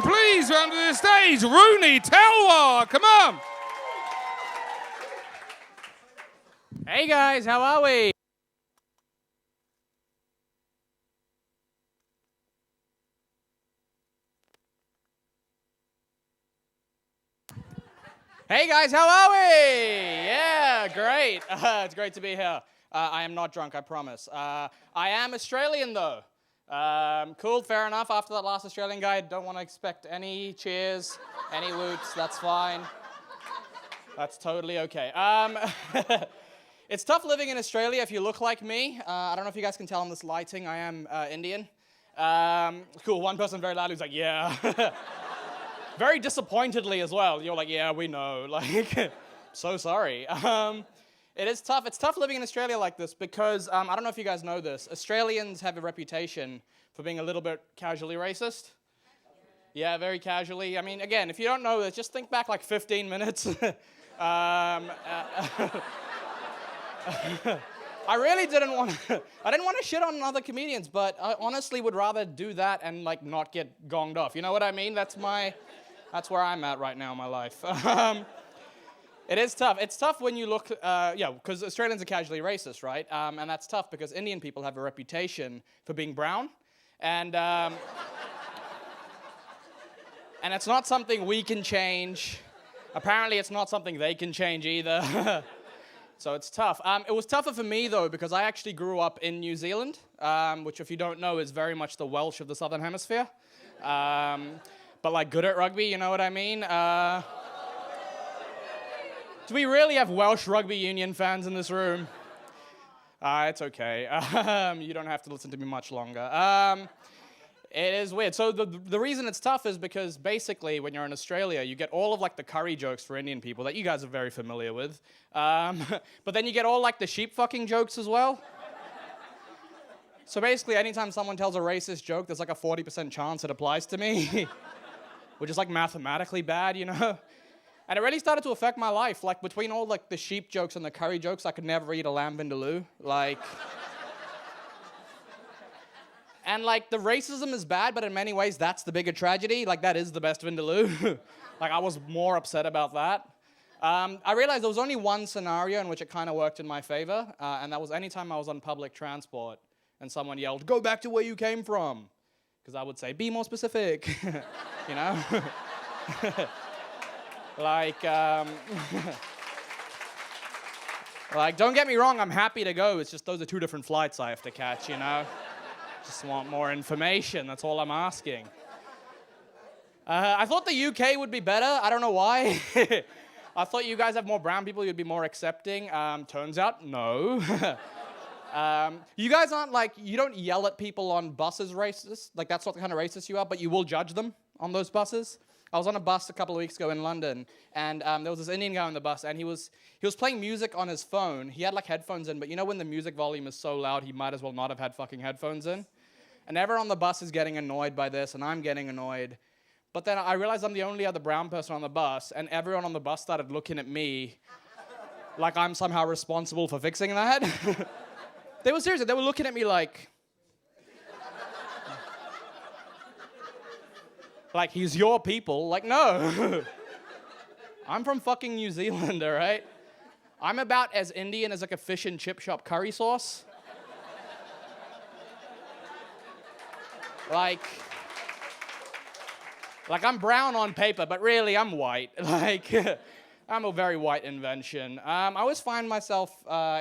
Please welcome to the stage, Runi Talwar. Come on. Hey guys, how are we? Hey guys, how are we? Yeah, great. It's great to be here. I am not drunk, I promise. I am Australian though. Cool, fair enough. After that last Australian guy, don't want to expect any cheers, any whoops, that's fine. That's totally okay. It's tough living in Australia if you look like me. I don't know if you guys can tell on this lighting, I am Indian. Cool, one person very loud who's like, yeah. Very disappointedly as well. You're like, yeah, we know. Like, so sorry. It is tough. It's tough living in Australia like this because, I don't know if you guys know this, Australians have a reputation for being a little bit casually racist. Yeah, very casually. I mean, again, if you don't know this, just think back like 15 minutes. I really didn't want to, I didn't want to shit on other comedians, but I honestly would rather do that and like not get gonged off. You know what I mean? That's where I'm at right now in my life. It is tough. It's tough when you look, because Australians are casually racist, right? And that's tough because Indian people have a reputation for being brown. And it's not something we can change. Apparently it's not something they can change either. So it's tough. It was tougher for me, though, because I actually grew up in New Zealand, which, if you don't know, is very much the Welsh of the Southern Hemisphere. But, like, good at rugby, you know what I mean? Do we really have Welsh rugby union fans in this room? It's okay. You don't have to listen to me much longer. It is weird. So the reason it's tough is because basically when you're in Australia, you get all of like the curry jokes for Indian people that you guys are very familiar with. But then you get all like the sheep fucking jokes as well. So basically anytime someone tells a racist joke, there's like a 40% chance it applies to me. Which is like mathematically bad, you know? And it really started to affect my life. Like between all like the sheep jokes and the curry jokes, I could never eat a lamb vindaloo. Like... And, like, the racism is bad, but in many ways, that's the bigger tragedy. Like, that is the best Vindaloo. Like, I was more upset about that. I realized there was only one scenario in which it kind of worked in my favor, and that was anytime I was on public transport and someone yelled, "Go back to where you came from." Because I would say, "Be more specific." You know? Like, like, don't get me wrong, I'm happy to go. It's just those are two different flights I have to catch, you know? Just want more information, that's all I'm asking. I thought the UK would be better, I don't know why. I thought you guys have more brown people, you'd be more accepting. Turns out, no. You guys aren't like, you don't yell at people on buses racist, like that's not the kind of racist you are, but you will judge them on those buses. I was on a bus a couple of weeks ago in London, and there was this Indian guy on the bus, and he was playing music on his phone. He had like headphones in, but you know when the music volume is so loud, he might as well not have had fucking headphones in. And everyone on the bus is getting annoyed by this, and I'm getting annoyed. But then I realized I'm the only other brown person on the bus, and everyone on the bus started looking at me like I'm somehow responsible for fixing that. They were serious. They were looking at me like, he's your people. Like, no. I'm from fucking New Zealand, all right? I'm about as Indian as like a fish and chip shop curry sauce. Like I'm brown on paper, but really I'm white. Like, I'm a very white invention. I always find myself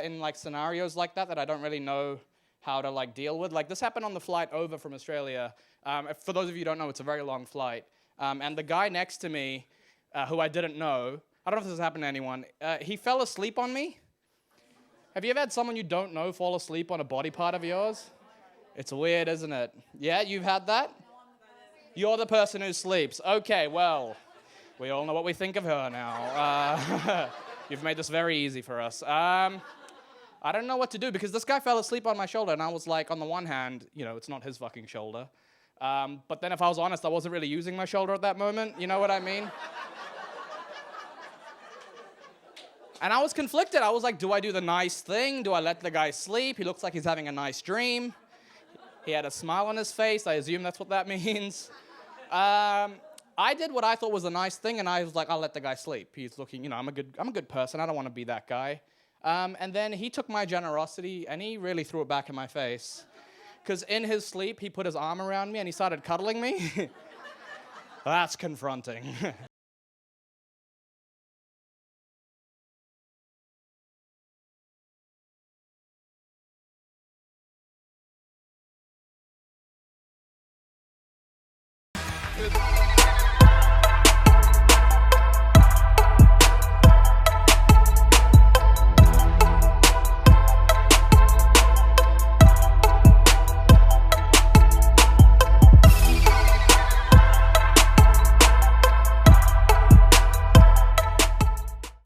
in like scenarios like that I don't really know how to like deal with. Like this happened on the flight over from Australia. For those of you who don't know, it's a very long flight. And the guy next to me, who I didn't know, I don't know if this has happened to anyone, he fell asleep on me. Have you ever had someone you don't know fall asleep on a body part of yours? It's weird, isn't it? Yeah, you've had that? You're the person who sleeps. Okay, well, we all know what we think of her now. You've made this very easy for us. I don't know what to do because this guy fell asleep on my shoulder, and I was like, on the one hand, you know, it's not his fucking shoulder. But then if I was honest, I wasn't really using my shoulder at that moment. You know what I mean? And I was conflicted. I was like, do I do the nice thing? Do I let the guy sleep? He looks like he's having a nice dream. He had a smile on his face. I assume that's what that means. I did what I thought was a nice thing, and I was like, I'll let the guy sleep. He's looking, you know, I'm a good person. I don't want to be that guy. And then he took my generosity, and he really threw it back in my face. Because in his sleep, he put his arm around me, and he started cuddling me. That's confronting.